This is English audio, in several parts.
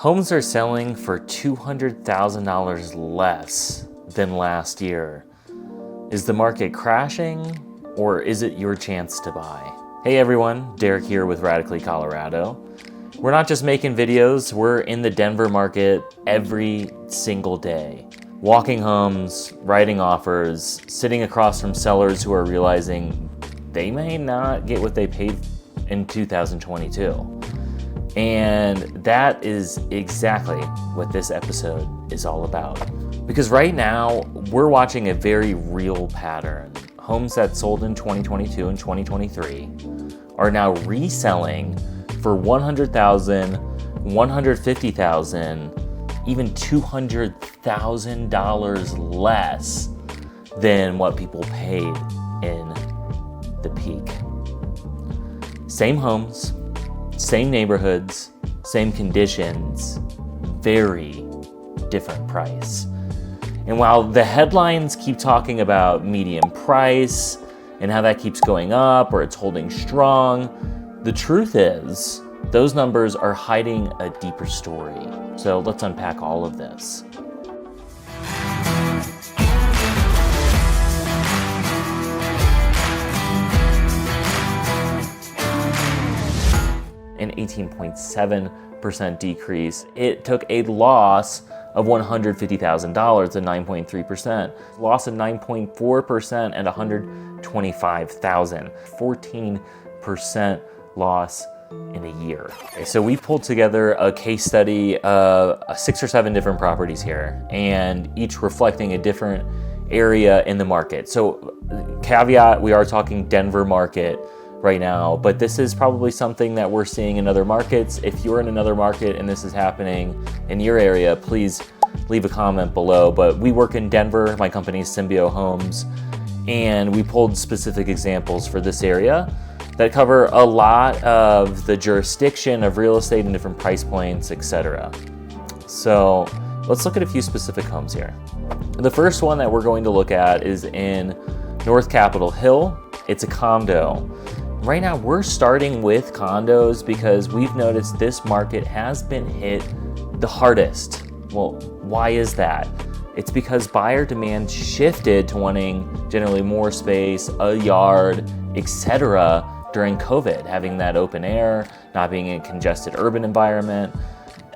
Homes are selling for $200,000 less than last year. Is the market crashing, or is it your chance to buy? Hey everyone, Derek here with Radically Colorado. We're not just making videos, we're in the Denver market every single day. Walking homes, writing offers, sitting across from sellers who are realizing they may not get what they paid in 2022. And that is exactly what this episode is all about. Because right now, we're watching a very real pattern. Homes that sold in 2022 and 2023 are now reselling for $100,000, $150,000, even $200,000 less than what people paid in the peak. Same homes, same neighborhoods, same conditions, very different price. And while the headlines keep talking about median price and how that keeps going up or it's holding strong, the truth is those numbers are hiding a deeper story. So let's unpack all of this. An 18.7% decrease. It took a loss of $150,000 at 9.3%, loss of 9.4% at $125,000, 14% loss in a year. Okay, so we pulled together a case study of 6 or 7 different properties here, and each reflecting a different area in the market. So caveat, we are talking Denver market right now, but this is probably something that we're seeing in other markets. If you're in another market and this is happening in your area, please leave a comment below. But we work in Denver, my company is Symbio Homes, and we pulled specific examples for this area that cover a lot of the jurisdiction of real estate and different price points, etc. So let's look at a few specific homes here. The first one that we're going to look at is in North Capitol Hill. It's a condo. Right now, we're starting with condos because we've noticed this market has been hit the hardest. Well, why is that? It's because buyer demand shifted to wanting generally more space, a yard, etc. during COVID, having that open air, not being in a congested urban environment.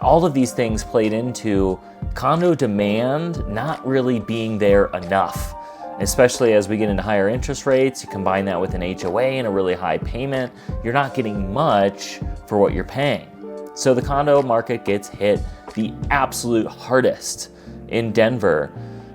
All of these things played into condo demand not really being there enough. Especially as we get into higher interest rates, you combine that with an HOA and a really high payment, you're not getting much for what you're paying. So the condo market gets hit the absolute hardest in Denver.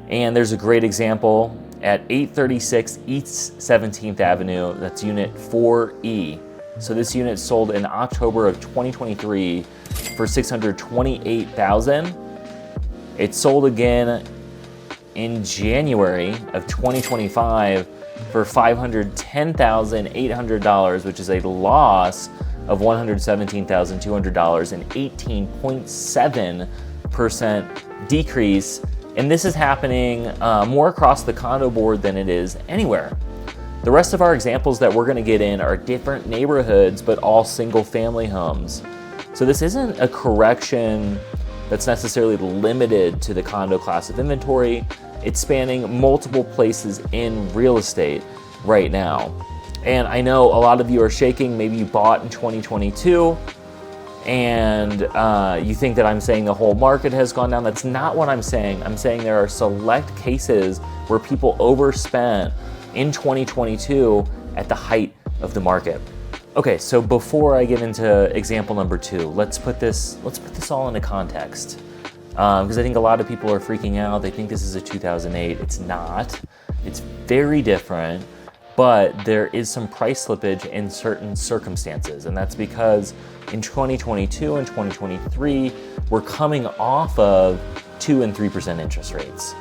And there's a great example at 836 East 17th Avenue, that's unit 4E. So this unit sold in October of 2023 for $628,000. It sold again in January of 2025 for $510,800, which is a loss of $117,200, an 18.7% decrease. And this is happening more across the condo board than it is anywhere. The rest of our examples that we're gonna get in are different neighborhoods, but all single family homes. So this isn't a correction that's necessarily limited to the condo class of inventory. It's spanning multiple places in real estate right now. And I know a lot of you are shaking, maybe you bought in 2022 and you think that I'm saying the whole market has gone down. That's not what I'm saying. I'm saying there are select cases where people overspent in 2022 at the height of the market. Okay, so before I get into example number 2, let's put this all into context. Because I think a lot of people are freaking out. They think this is a 2008. It's not. It's very different, but there is some price slippage in certain circumstances. And that's because in 2022 and 2023, we're coming off of 2 and 3% interest rates.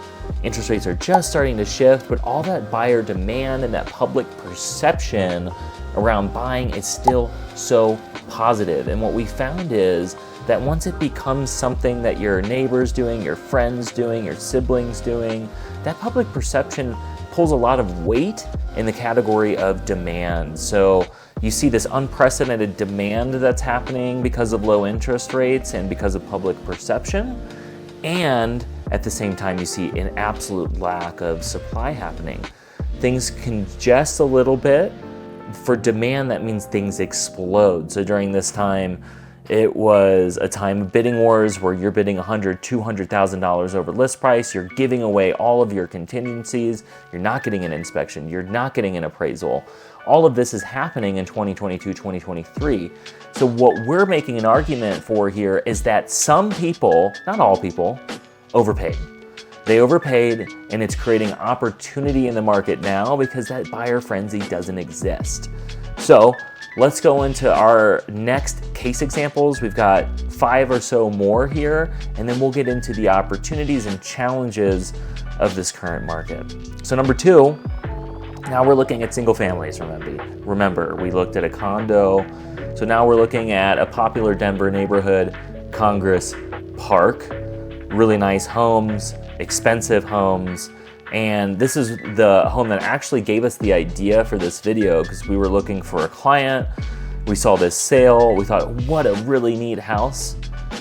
Interest rates are just starting to shift, but all that buyer demand and that public perception around buying is still so positive. And what we found is that once it becomes something that your neighbors doing, your friends doing, your siblings doing, that public perception pulls a lot of weight in the category of demand. So You see this unprecedented demand that's happening because of low interest rates and because of public perception. And at the same time, you see an absolute lack of supply happening. Things congest a little bit. For demand, that means things explode. So during this time, it was a time of bidding wars where you're bidding $100,000, $200,000 over list price. You're giving away all of your contingencies. You're not getting an inspection. You're not getting an appraisal. All of this is happening in 2022, 2023. So what we're making an argument for here is that some people, not all people, overpaid. They overpaid, and it's creating opportunity in the market now because that buyer frenzy doesn't exist. So let's go into our next case examples. We've got 5 or so more here, and then we'll get into the opportunities and challenges of this current market. So number 2, now we're looking at single families, remember, we looked at a condo. So now we're looking at a popular Denver neighborhood, Congress Park. Really nice homes, expensive homes. And this is the home that actually gave us the idea for this video because we were looking for a client. We saw this sale. We thought, what a really neat house.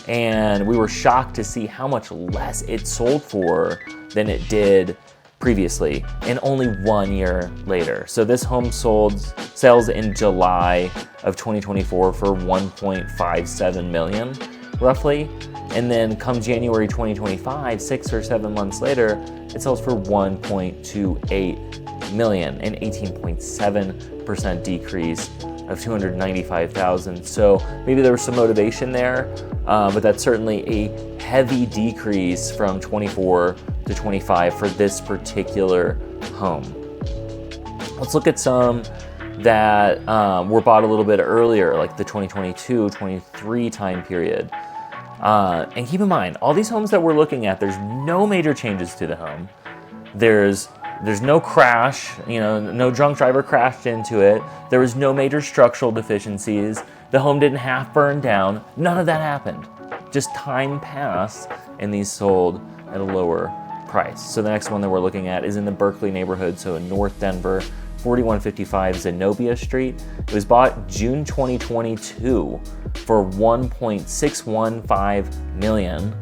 And we were shocked to see how much less it sold for than it did previously, and only 1 year later. So this home sells in July of 2024 for $1.57 million, roughly. And then come January 2025, 6 or 7 months later, it sells for $1.28 million, an 18.7% decrease of $295,000. So maybe there was some motivation there, but that's certainly a heavy decrease from 24 to 25 for this particular home. Let's look at some that were bought a little bit earlier, like the 2022, 23 time period. And keep in mind, all these homes that we're looking at, there's no major changes to the home. There's no crash, no drunk driver crashed into it. There was no major structural deficiencies. The home didn't half burn down. None of that happened. Just time passed and these sold at a lower price. So the next one that we're looking at is in the Berkeley neighborhood, so in North Denver, 4155 Zenobia Street. It was bought June 2022 for $1.615 million.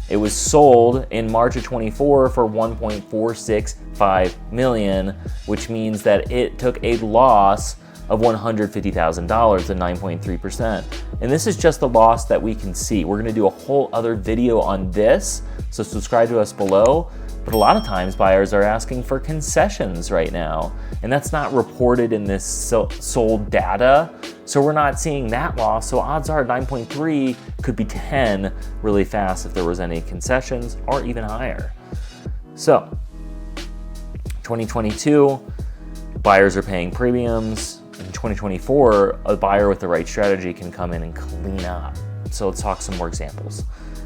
It was sold in March of 24 for $1.465 million, which means that it took a loss of $150,000 at 9.3%. And this is just the loss that we can see. We're gonna do a whole other video on this, so subscribe to us below. But a lot of times buyers are asking for concessions right now, and that's not reported in this sold data. So we're not seeing that loss. So odds are 9.3 could be 10 really fast if there was any concessions, or even higher. So 2022, buyers are paying premiums. In 2024, a buyer with the right strategy can come in and clean up. So let's talk some more examples.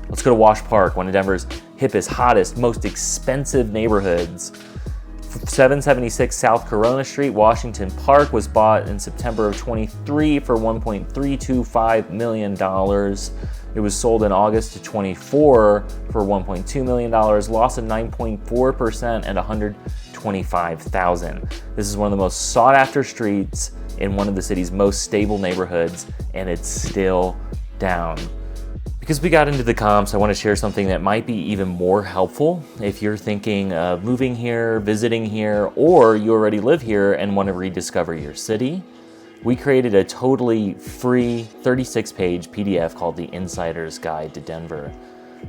Let's go to Wash Park, one of Denver's hippest, hottest, most expensive neighborhoods. 776 South Corona Street, Washington Park was bought in September of 23 for $1.325 million. It was sold in August of 24 for $1.2 million, loss of 9.4% and $125,000. This is one of the most sought after streets in one of the city's most stable neighborhoods, and it's still down. Because we got into the comps, I want to share something that might be even more helpful if you're thinking of moving here, visiting here, or you already live here and want to rediscover your city. We created a totally free 36-page PDF called The Insider's Guide to Denver.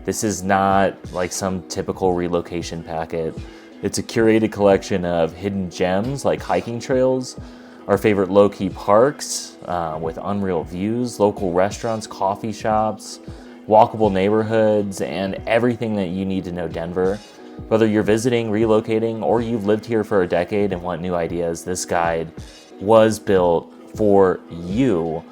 This is not like some typical relocation packet. It's a curated collection of hidden gems like hiking trails, our favorite low-key parks with unreal views, local restaurants, coffee shops, walkable neighborhoods, and everything that you need to know Denver. Whether you're visiting, relocating, or you've lived here for a decade and want new ideas, this guide was built for you.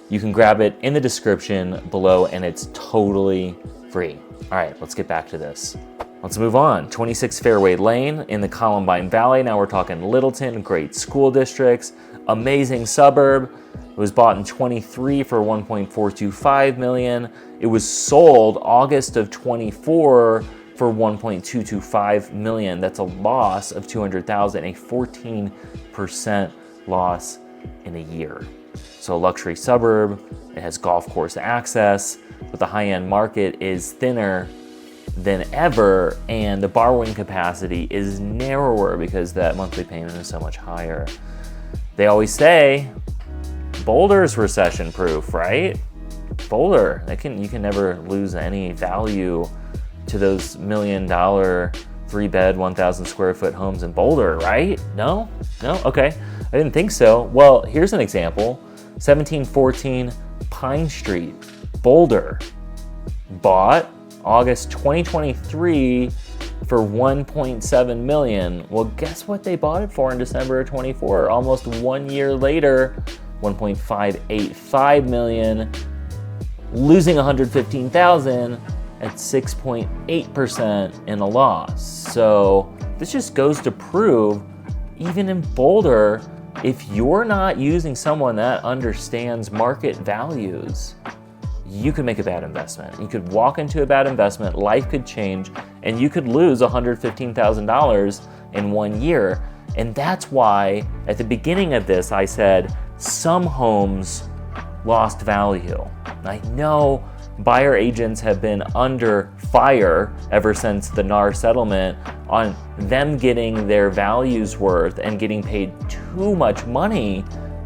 You can grab it in the description below, and it's totally free. All right, let's get back to this. Let's move on. 26 Fairway Lane in the Columbine Valley. Now we're talking Littleton, great school districts, amazing suburb. It was bought in 23 for $1.425 million. It was sold August of 24 for $1.225 million. That's a loss of $200,000, a 14% loss in a year. So a luxury suburb, it has golf course access, but the high-end market is thinner than ever, and the borrowing capacity is narrower because that monthly payment is so much higher. They always say Boulder's recession proof, right? Boulder, you can never lose any value to those $1 million 3-bed, 1,000 square foot homes in Boulder, right? No? Okay, I didn't think so. Well, here's an example. 1714 Pine Street, Boulder, bought August 2023 for $1.7 million. Well, guess what they bought it for in December of 24? Almost 1 year later, $1.585 million, losing $115,000 at 6.8% in a loss. So this just goes to prove, even in Boulder, if you're not using someone that understands market values, you could make a bad investment. You could walk into a bad investment, life could change, and you could lose $115,000 in 1 year. And that's why at the beginning of this, I said some homes lost value. I know buyer agents have been under fire ever since the NAR settlement on them getting their values worth and getting paid too much money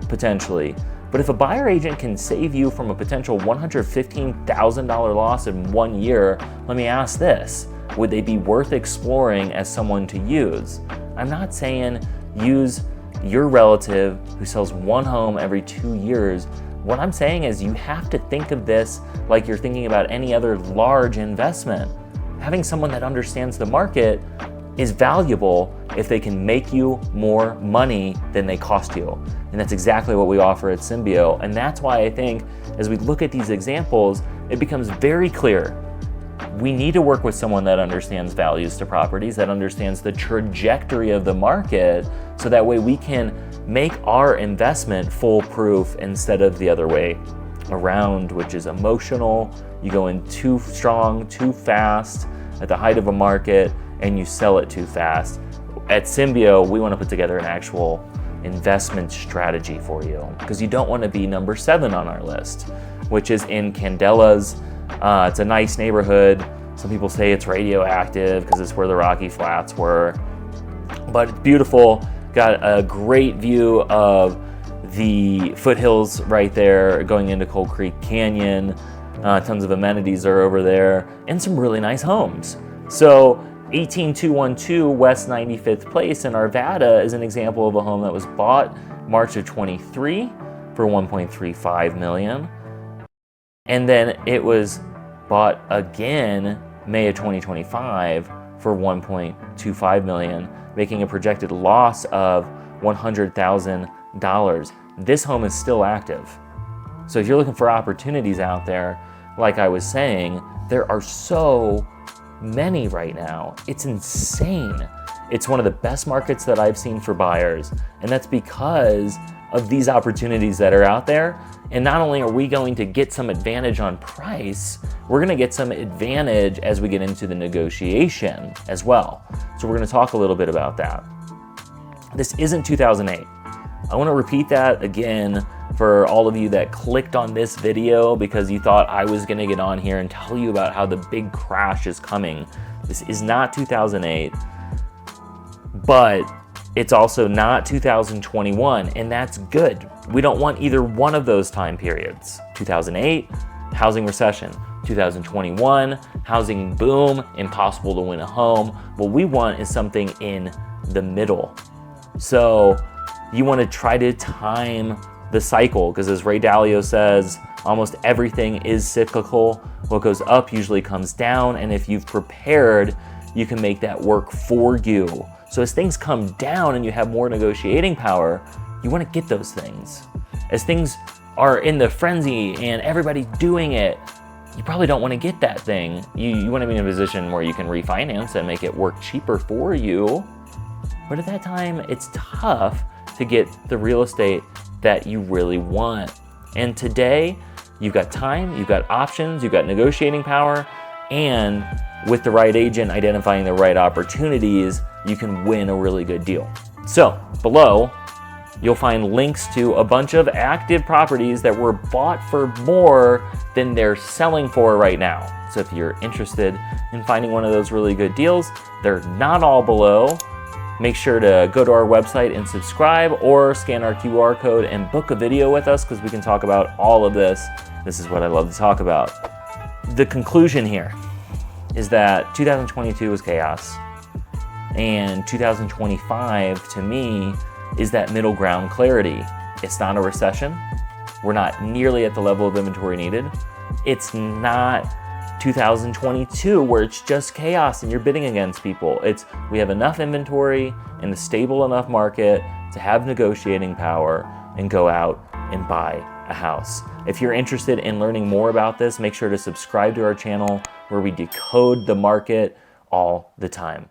potentially. But if a buyer agent can save you from a potential $115,000 loss in 1 year, let me ask this: would they be worth exploring as someone to use? I'm not saying use your relative who sells one home every 2 years. What I'm saying is you have to think of this like you're thinking about any other large investment. Having someone that understands the market is valuable if they can make you more money than they cost you. And that's exactly what we offer at Symbio. And that's why I think as we look at these examples, it becomes very clear. We need to work with someone that understands values to properties, that understands the trajectory of the market, so that way we can make our investment foolproof instead of the other way around, which is emotional. You go in too strong, too fast at the height of a market, and you sell it too fast. At Symbio, we want to put together an actual investment strategy for you, because you don't want to be number 7 on our list, which is in Candelas. It's a nice neighborhood. Some people say it's radioactive because it's where the Rocky Flats were, but it's beautiful. Got a great view of the foothills right there going into Coal Creek Canyon. Tons of amenities are over there, and some really nice homes. So 18212 West 95th Place in Arvada is an example of a home that was bought March of 23 for $1.35 million. And then it was bought again May of 2025 for $1.25 million, making a projected loss of $100,000. This home is still active. So if you're looking for opportunities out there, like I was saying, there are so many right now. It's insane. It's one of the best markets that I've seen for buyers, and that's because of these opportunities that are out there. And not only are we going to get some advantage on price, we're going to get some advantage as we get into the negotiation as well. So we're going to talk a little bit about that. This isn't 2008. I want to repeat that again for all of you that clicked on this video because you thought I was going to get on here and tell you about how the big crash is coming. This is not 2008, but it's also not 2021, and that's good. We don't want either one of those time periods. 2008, housing recession. 2021, housing boom, impossible to win a home. What we want is something in the middle. So you want to try to time the cycle, because as Ray Dalio says, almost everything is cyclical. What goes up usually comes down, and if you've prepared, you can make that work for you. So as things come down and you have more negotiating power, you want to get those things. As things are in the frenzy and everybody's doing it, you probably don't want to get that thing. You want to be in a position where you can refinance and make it work cheaper for you. But at that time, it's tough to get the real estate that you really want. And today, you've got time, you've got options, you've got negotiating power, and with the right agent identifying the right opportunities, you can win a really good deal. So below, you'll find links to a bunch of active properties that were bought for more than they're selling for right now. So if you're interested in finding one of those really good deals, they're not all below. Make sure to go to our website and subscribe, or scan our QR code and book a video with us, because we can talk about all of this. This is what I love to talk about. The conclusion here is that 2022 was chaos, and 2025 to me is that middle ground clarity. It's not a recession. We're not nearly at the level of inventory needed. It's not 2022 where it's just chaos and you're bidding against people. We have enough inventory in a stable enough market to have negotiating power and go out and buy a house. If you're interested in learning more about this, make sure to subscribe to our channel, where we decode the market all the time.